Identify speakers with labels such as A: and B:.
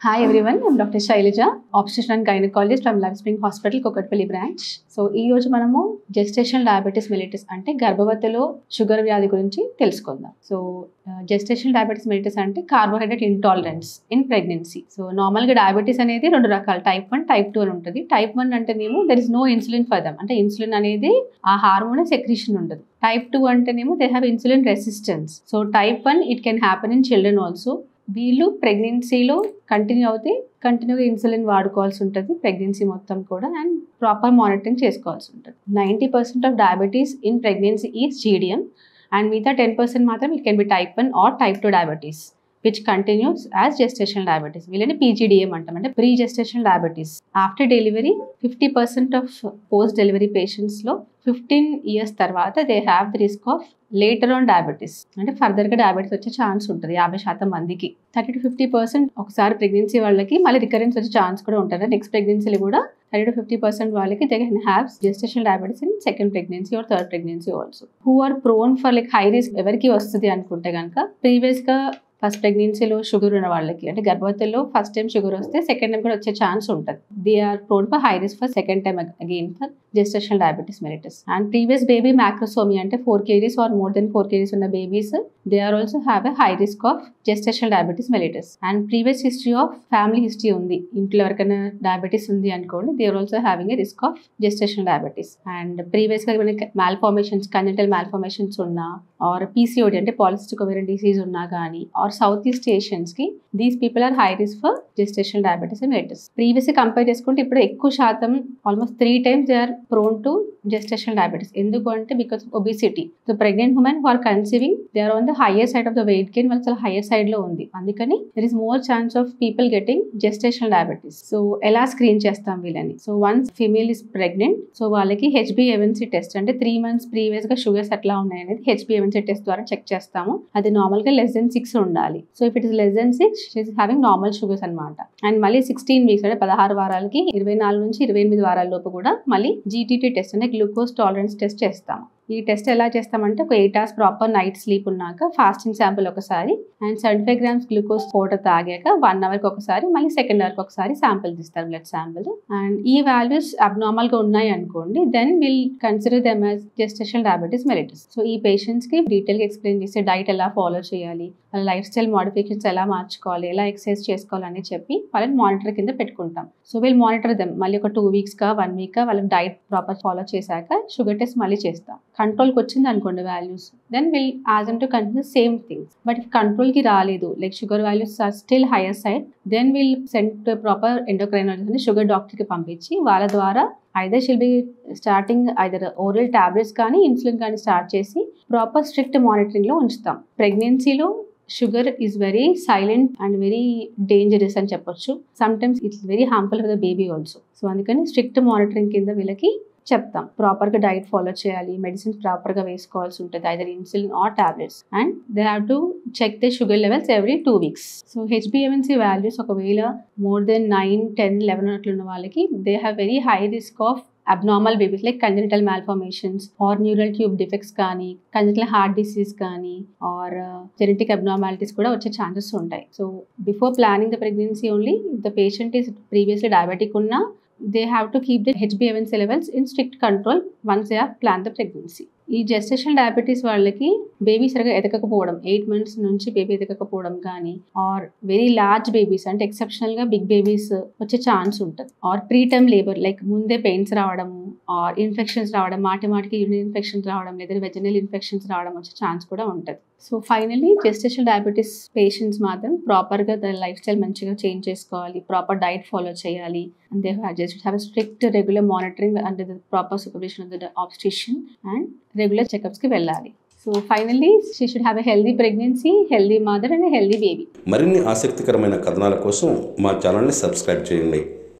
A: Hi everyone, I'm Dr. Shailaja, obstetrician and gynecologist from Love Spring Hospital, Kokatpalli branch. So ఈ రోజు మనము gestational diabetes mellitus అంటే గర్భవతిలో sugar వ్యాధి గురించి తెలుసుకుందాం. సో జెస్టేషనల్ డయాబెటీస్ మెలిటస్ అంటే carbohydrate intolerance in pregnancy. So నార్మల్గా diabetes అనేది రెండు రకాలు, టైప్ 1, టైప్ 2 అని ఉంటుంది. టైప్ 1 అంటేనేమో there is no insulin for them, అంటే ఇన్సులిన్ అనేది ఆ హార్మోన్ సెక్రీషన్ ఉండదు. టైప్ 2 అంటేనేమో they have insulin resistance. So type 1 it can happen in children also. వీళ్ళు ప్రెగ్నెన్సీలో కంటిన్యూగా ఇన్సులిన్ వాడుకోవాల్సి ఉంటుంది ప్రెగ్నెన్సీ మొత్తం కూడా, అండ్ ప్రాపర్ మానిటరింగ్ చేసుకోవాల్సి ఉంటుంది. 90% of diabetes in pregnancy is GDM, and మిగతా 10% మాత్రం it can be type 1 or type 2 diabetes which continues as gestational diabetes. వీళ్ళని PGDM అంటాం, అంటే pre gestational diabetes. After delivery 50% of post delivery పేషెంట్స్లో 15 years తర్వాత they have the risk of later on diabetes, అంటే ఫర్దర్గా diabetes వచ్చే chance ఉంటుంది 50% మందికి. 30-50% ఒకసారి ప్రెగ్నెన్సీ వాళ్ళకి మళ్ళీ రికరెన్స్ వచ్చే ఛాన్స్ కూడా ఉంటుంది. నెక్స్ట్ ప్రెగ్నెన్సీలు కూడా 30-50% వాళ్ళకి they can have gestational diabetes in second pregnancy or third pregnancy also. Who are prone for like high risk ఎవరికి వస్తుంది అనుకుంటే కనుక, ప్రీవియస్గా ఫస్ట్ ప్రెగ్నెన్సీలో షుగర్ ఉన్న వాళ్ళకి, అంటే గర్భవతిలో ఫస్ట్ టైం షుగర్ వస్తే సెకండ్ టైం కూడా వచ్చే ఛాన్స్ ఉంటుంది. They are prone for high risk for second time again for gestational diabetes mellitus. And previous baby macrosomia అంటే 4 kgs or more than 4 kgs ఉన్న babies, they are also have a high risk of gestational diabetes mellitus. And previous history of family history ఉంది, ఇంట్లో ఎవరికైనా diabetes ఉంది అనుకోండి, they are also having a risk of gestational diabetes. And ప్రీవియస్గా మనకి malformations, congenital malformations ఉన్నా, or PCOD అంటే polycystic ovarian disease ఉన్నా కానీ, ఆర్ సౌత్ ఈస్ట్ ఏషియన్స్ కి these people are high risk for gestational diabetes mellitus. Previous compare చేసుకుంటే ఇప్పుడు ఎక్కువ శాతం, almost 3 times they are prone to gestational diabetes. ఎందుకు అంటే because of obesity. So pregnant women who are conceiving they are on the higher side of the weight gain, వాళ్ళు చాలా higher side లో ఉంది. అందుకని there is more chance of people getting gestational diabetes. So ఎలా screen చేస్తాం వీళ్ళని? So once female is pregnant, so వాళ్ళకి HbA1c test, అంటే 3 months ప్రీవియస్ గా షుగర్స్ ఎట్లా ఉన్నాయి అనేది HbA1c టెస్ట్ ద్వారా చెక్ చేస్తాము. అది నార్మల్ గా less than 6 ఉండాలి. So if it is less than 6 she is having normal sugars అనమాట. అండ్ మళ్ళీ 16 weeks అంటే 16 వారాలకి 24 నుంచి 28 వారాల లోపు కూడా మళ్ళీ GTT టెస్ట్ అంటే గ్లూకోజ్ టాలరెన్స్ టెస్ట్ చేస్తాము. ఈ టెస్ట్ ఎలా చేస్తామంటే ఒక 8 hours ప్రాపర్ నైట్ స్లీప్ ఉన్నాక ఫాస్టింగ్ శాంపుల్ ఒకసారి, అండ్ 75 grams గ్లూకోజ్ పౌడర్ తాగాక 1 hour ఒకసారి, మళ్ళీ సెకండ్ అవర్ ఒకసారి శాంపుల్ తీస్తారు, బ్లడ్ శాంపుల్. అండ్ ఈ వాల్యూస్ అబ్నార్మల్ గా ఉన్నాయి అనుకోండి, then will consider them as gestational diabetes mellitus. So ఈ పేషెంట్స్ కి డీటెయిల్ గా ఎక్స్ప్లెయిన్ చేసి డైట్ ఎలా ఫాలో చేయాలి, వాళ్ళ లైఫ్ స్టైల్ మోడిఫికేషన్స్ ఎలా మార్చుకోవాలి, ఎలా ఎక్సర్సైజ్ చేసుకోవాలని చెప్పి వాళ్ళని మానిటర్ కింద పెట్టుకుంటాం. సో విల్ మానిటర్ దెమ్ మళ్ళీ ఒక 2 weeks 1 week వాళ్ళకి డైట్ ప్రాపర్ ఫాలో చేశాక షుగర్ టెస్ట్ మళ్ళీ చేస్తాం. కంట్రోల్కి వచ్చింది అనుకోండి values, then will as them to continue same things. But if కంట్రోల్కి రాలేదు, like sugar values are still higher side, then will send to proper endocrinologist, sugar డాక్టర్కి పంపించి వాళ్ళ ద్వారా either shall be starting either oral tablets కానీ insulin కానీ start చేసి proper strict మానిటరింగ్లో ఉంచుతాం. ప్రెగ్నెన్సీలో sugar is very silent and very dangerous అని చెప్పొచ్చు. Sometimes it's very harmful for the baby also. So అందుకని స్ట్రిక్ట్ మానిటరింగ్ కింద వీళ్ళకి చెప్తాం. ప్రాపర్గా డైట్ ఫాలో చేయాలి, మెడిసిన్స్ ప్రాపర్గా వేసుకోవాల్సి ఉంటుంది, either insulin or tablets, and they have to check the sugar levels every 2 weeks. So HbA1c values ఒకవేళ మోర్ దెన్ 9, 10, 11 అట్లున్న వాళ్ళకి they have very high risk of abnormal babies like congenital malformations or neural tube defects కానీ, congenital heart disease కానీ, or genetic abnormalities కూడా వచ్చే chances ఉంటాయి. So before planning the pregnancy only, if the patient is previously diabetic ఉన్నా, they have to keep the HbA1c levels in strict control once they have planned the pregnancy. ఈ gestational diabetes వాళ్ళకి baby సరిగా ఎదగకపోవడం, 8 months నుంచి baby ఎదగకపోవడం కానీ, or very large babies అంటే exceptional గా బిగ్ బేబీస్ వచ్చే ఛాన్స్ ఉంటుంది. Or pre term labour, like ముందే పెయిన్స్ రావడము, ఆర్ ఇన్ఫెక్షన్స్ రావడం, మాటికి యూరిన్ ఇన్ఫెక్షన్స్ రావడం, లేదా వెజనల్ ఇన్ఫెక్షన్స్ రావడం వచ్చే ఛాన్స్ కూడా ఉంటుంది. So finally gestational diabetes patients మాత్రం ప్రాపర్గా ద లైఫ్ స్టైల్ మంచిగా చేంజ్ చేసుకోవాలి, ప్రాపర్ డైట్ ఫాలో చేయాలి, and they have a strict regular monitoring under the proper supervision of the obstetrician, and regular checkups ki vellali. So finally she should have a healthy pregnancy, healthy mother and a healthy baby.
B: మరిన్ని ఆసక్తికరమైన కథనాల కోసం మా ఛానల్ని subscribe చేయండి.